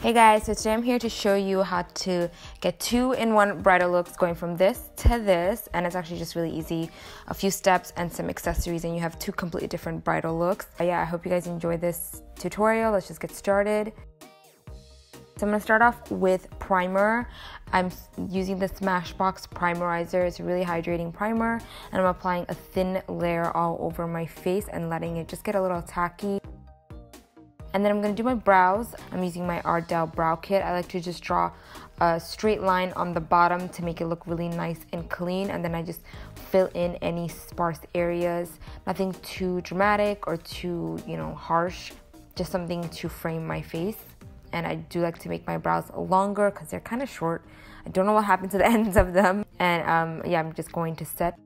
Hey guys, so today I'm here to show you how to get 2-in-1 bridal looks going from this to this, and it's actually just really easy. A few steps and some accessories and you have 2 completely different bridal looks. Yeah, I hope you guys enjoy this tutorial. Let's just get started. So I'm going to start off with primer. I'm using the Smashbox Primerizer. It's a really hydrating primer, and I'm applying a thin layer all over my face and letting it just get a little tacky. And then I'm going to do my brows. I'm using my Ardell Brow Kit. I like to just draw a straight line on the bottom to make it look really nice and clean. And then I just fill in any sparse areas. Nothing too dramatic or too, harsh. Just something to frame my face. And I do like to make my brows longer because they're kind of short. I don't know what happened to the ends of them. And yeah, I'm just going to set.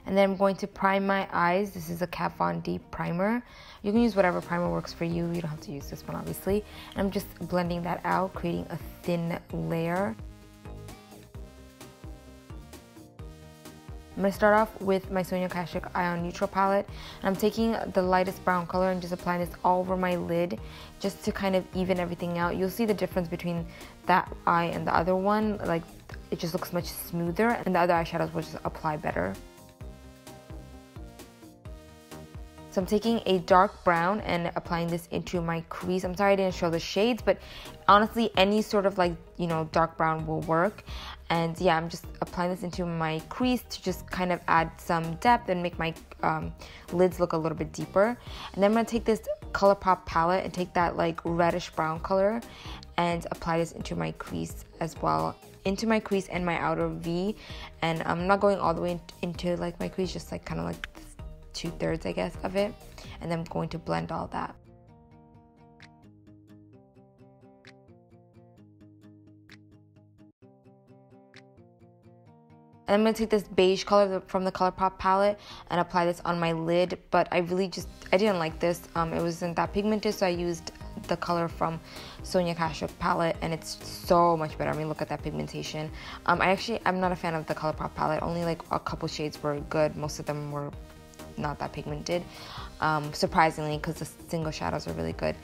And then I'm going to prime my eyes. This is a Kat Von D primer. You can use whatever primer works for you. You don't have to use this one, obviously. And I'm just blending that out, creating a thin layer. I'm going to start off with my Sonia Kashuk Ion Neutral palette. And I'm taking the lightest brown color and just applying this all over my lid just to kind of even everything out. You'll see the difference between that eye and the other one. Like, it just looks much smoother, and the other eyeshadows will just apply better. So I'm taking a dark brown and applying this into my crease. I'm sorry I didn't show the shades, but honestly, any sort of dark brown will work. And yeah, I'm just applying this into my crease to just kind of add some depth and make my lids look a little bit deeper. And then I'm gonna take this Colourpop palette and take that reddish brown color and apply this into my crease as well. Into my crease and my outer V. And I'm not going all the way into my crease, just kind of 2/3, I guess, of it, and then I'm going to blend all that. And I'm going to take this beige color from the Colourpop palette and apply this on my lid, but I didn't like this. It wasn't that pigmented, so I used the color from Sonia Kashuk palette, and it's so much better. I mean, look at that pigmentation. I'm not a fan of the Colourpop palette. Only a couple shades were good. Most of them were not that pigmented, surprisingly, because the single shadows are really good.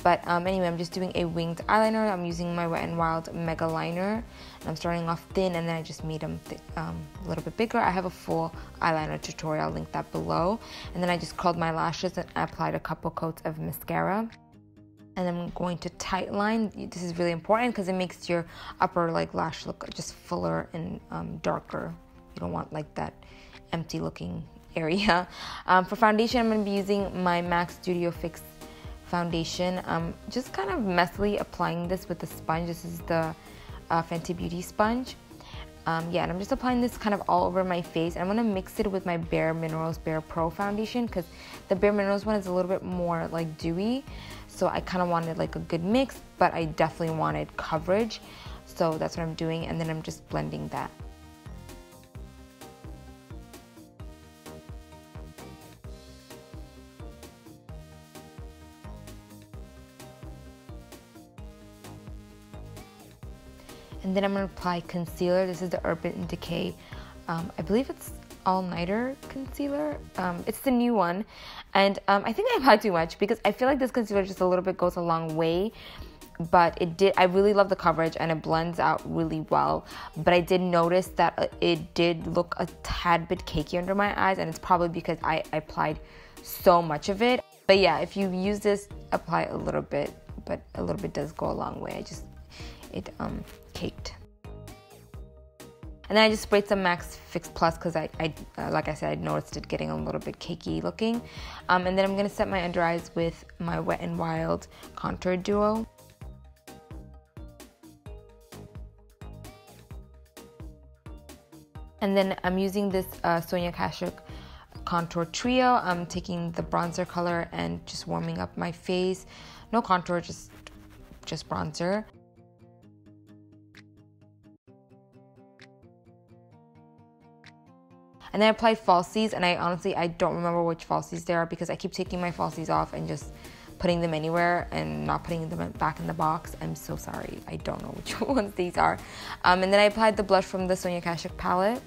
But anyway, I'm just doing a winged eyeliner. I'm using my WetnWild Megaliner. I'm starting off thin, and then I just made them a little bit bigger. I have a full eyeliner tutorial. I'll link that below. And then I just curled my lashes and applied a couple coats of mascara. And then I'm going to tight line. This is really important because it makes your upper lash look just fuller and darker. You don't want that empty looking area. For foundation, I'm going to be using my MAC Studio Fix foundation. Just kind of messily applying this with the sponge. This is the Fenty Beauty sponge. Yeah, and I'm just applying this kind of all over my face. I'm going to mix it with my Bare Minerals BarePro foundation because the Bare Minerals one is a little bit more dewy. So I kind of wanted a good mix, but I definitely wanted coverage. So that's what I'm doing, and then I'm just blending that. And then I'm going to apply concealer. This is the Urban Decay. I believe it's all-nighter concealer. It's the new one. And I think I applied too much because I feel like this concealer just a little bit goes a long way. But I really love the coverage and it blends out really well. But I did notice that it did look a tad bit cakey under my eyes. And it's probably because I applied so much of it. But yeah, if you use this, apply a little bit. But a little bit does go a long way. It caked. And then I just sprayed some MAC Fix Plus because like I said, I noticed it getting a little bit cakey looking. And then I'm going to set my under eyes with my Wet n Wild Contour Duo. And then I'm using this Sonia Kashuk Contour Trio. I'm taking the bronzer color and just warming up my face. No contour, just bronzer. And then I applied falsies, and I don't remember which falsies they are because I keep taking my falsies off and just putting them anywhere and not putting them back in the box. I'm so sorry. I don't know which ones these are. And then I applied the blush from the Sonia Kashuk palette.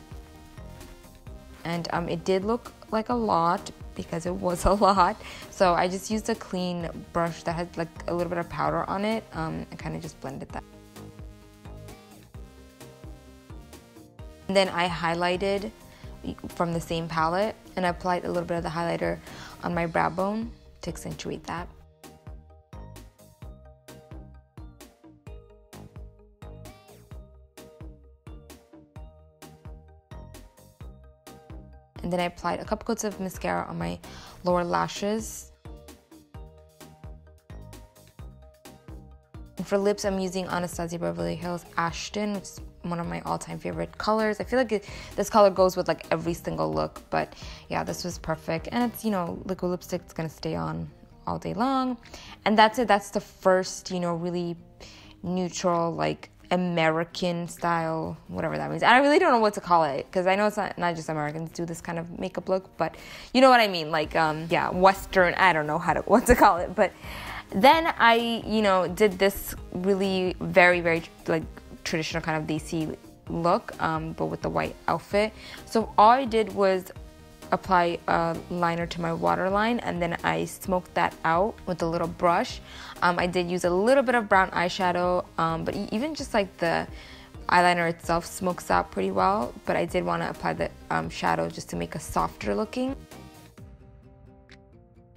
And it did look like a lot because it was a lot. So I just used a clean brush that had like a little bit of powder on it and kind of just blended that. And then I highlighted from the same palette and I applied a little bit of the highlighter on my brow bone to accentuate that. And then I applied a couple coats of mascara on my lower lashes. And for lips, I'm using Anastasia Beverly Hills Ashton, which is one of my all-time favorite colors. I feel like this color goes with like every single look, but yeah, this was perfect. And it's, you know, liquid lipstick, it's gonna stay on all day long. And that's it. That's the first, you know, really neutral, like American style, whatever that means. And I really don't know what to call it because I know it's not just Americans do this kind of makeup look, but you know what I mean, like yeah, Western, I don't know what to call it. But then I, you know, did this really very like traditional kind of DC look, but with the white outfit. So all I did was apply a liner to my waterline and then I smoked that out with a little brush. I did use a little bit of brown eyeshadow, but even just like the eyeliner itself smokes out pretty well, but I did want to apply the shadow just to make a softer looking.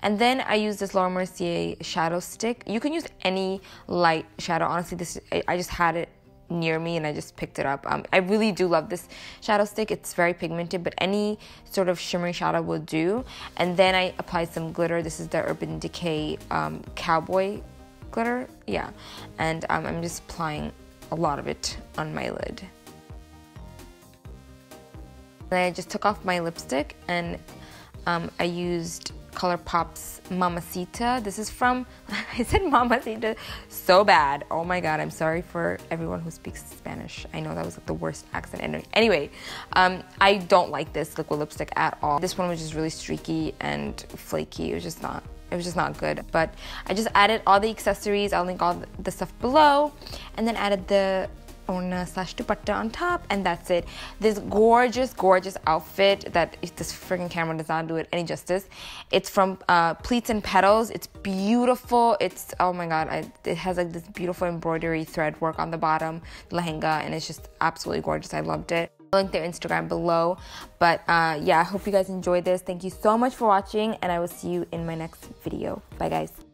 And then I used this Laura Mercier shadow stick. You can use any light shadow. Honestly, this I just had it near me and I just picked it up. I really do love this shadow stick. It's very pigmented, but any sort of shimmery shadow will do. And then I applied some glitter. This is the Urban Decay Cowboy glitter. Yeah. And I'm just applying a lot of it on my lid. And I just took off my lipstick and I used Colourpop's Mamacita. This is from, I said Mamacita so bad. Oh my god, I'm sorry for everyone who speaks Spanish. I know that was like the worst accent. Anyway, I don't like this liquid lipstick at all. This one was just really streaky and flaky. It was just not good. But I just added all the accessories. I'll link all the stuff below. And then added the orna/dupatta on top, and that's it. This gorgeous outfit that this freaking camera does not do it any justice. It's from Pleats and Petals. It's beautiful. It's, oh my god, it has like this beautiful embroidery thread work on the bottom, lehenga, and it's just absolutely gorgeous. I loved it. I'll link their Instagram below. But yeah, I hope you guys enjoyed this. Thank you so much for watching, and I will see you in my next video. Bye guys.